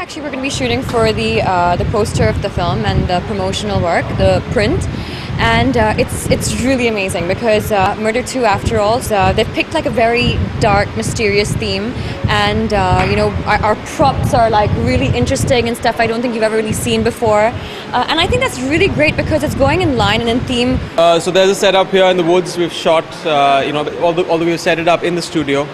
actually we're going to be shooting for the poster of the film and the promotional work, the print. And it's really amazing because Murder 2, after all, they've picked like a very dark, mysterious theme, and our props are like really interesting and stuff I don't think you've ever really seen before, and I think that's really great because it's going in line and in theme. So there's a setup here in the woods. We've shot, although we've set it up in the studio.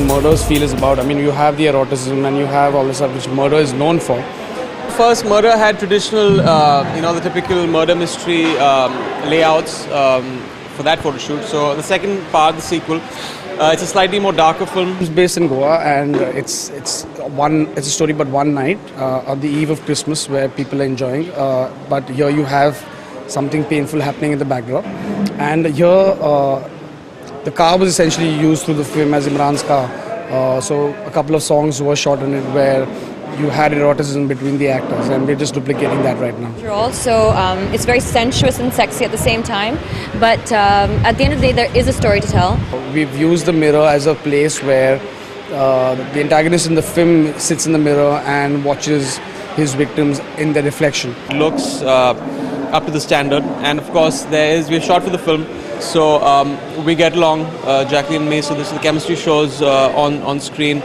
Murder's feel is about. I mean, you have the eroticism and you have all the stuff which murder is known for. First, Murder had traditional, the typical murder mystery layouts for that photo shoot. So the second part, the sequel, it's a slightly more darker film. It's based in Goa, and it's a story about one night on the eve of Christmas where people are enjoying. But here you have something painful happening in the backdrop, and here. The car was essentially used through the film as Emraan's car. So a couple of songs were shot in it where you had eroticism between the actors, and we're just duplicating that right now. Also, it's very sensuous and sexy at the same time, but at the end of the day there is a story to tell. We've used the mirror as a place where the antagonist in the film sits in the mirror and watches his victims in their reflection. It looks up to the standard, and of course we've shot for the film. So we get along, Jacqueline and me, so the chemistry shows on screen.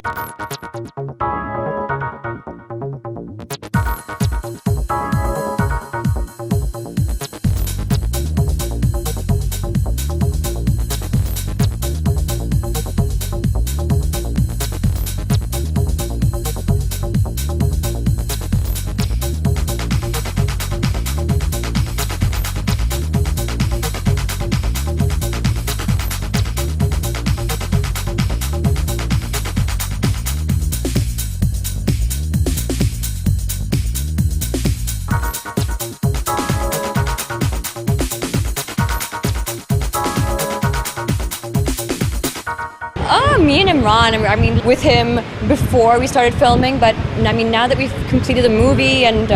Me and Emraan, I mean, with him before we started filming, but I mean, now that we've completed the movie and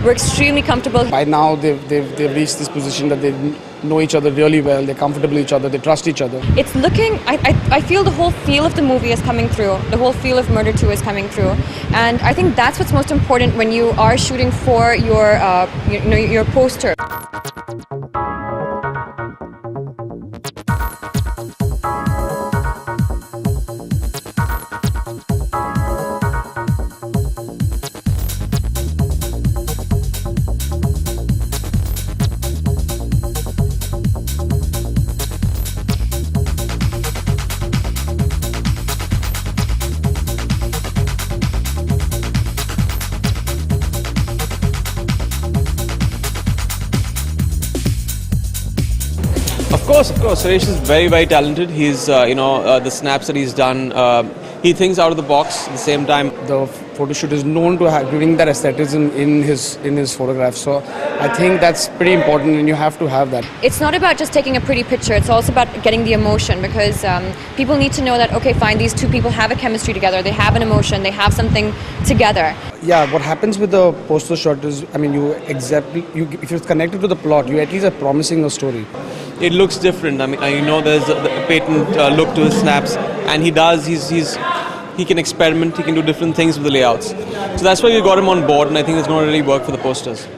we're extremely comfortable. By now, they've reached this position that they know each other really well, they're comfortable with each other, they trust each other. It's looking, I feel the whole feel of the movie is coming through, the whole feel of Murder 2 is coming through, and I think that's what's most important when you are shooting for your poster. Of course. Suresh is very, very talented. He's, the snaps that he's done, he thinks out of the box. At the same time, the photo shoot is known to bring that aestheticism in his photographs. So I think that's pretty important, and you have to have that. It's not about just taking a pretty picture. It's also about getting the emotion, because people need to know that, okay, fine, these two people have a chemistry together. They have an emotion. They have something together. Yeah, what happens with the poster shot is, I mean, if you're connected to the plot, you at least are promising a story. it looks different. I mean, there's a patent look to his snaps, and he can experiment, he can do different things with the layouts. So that's why we got him on board, and I think it's going to really work for the posters.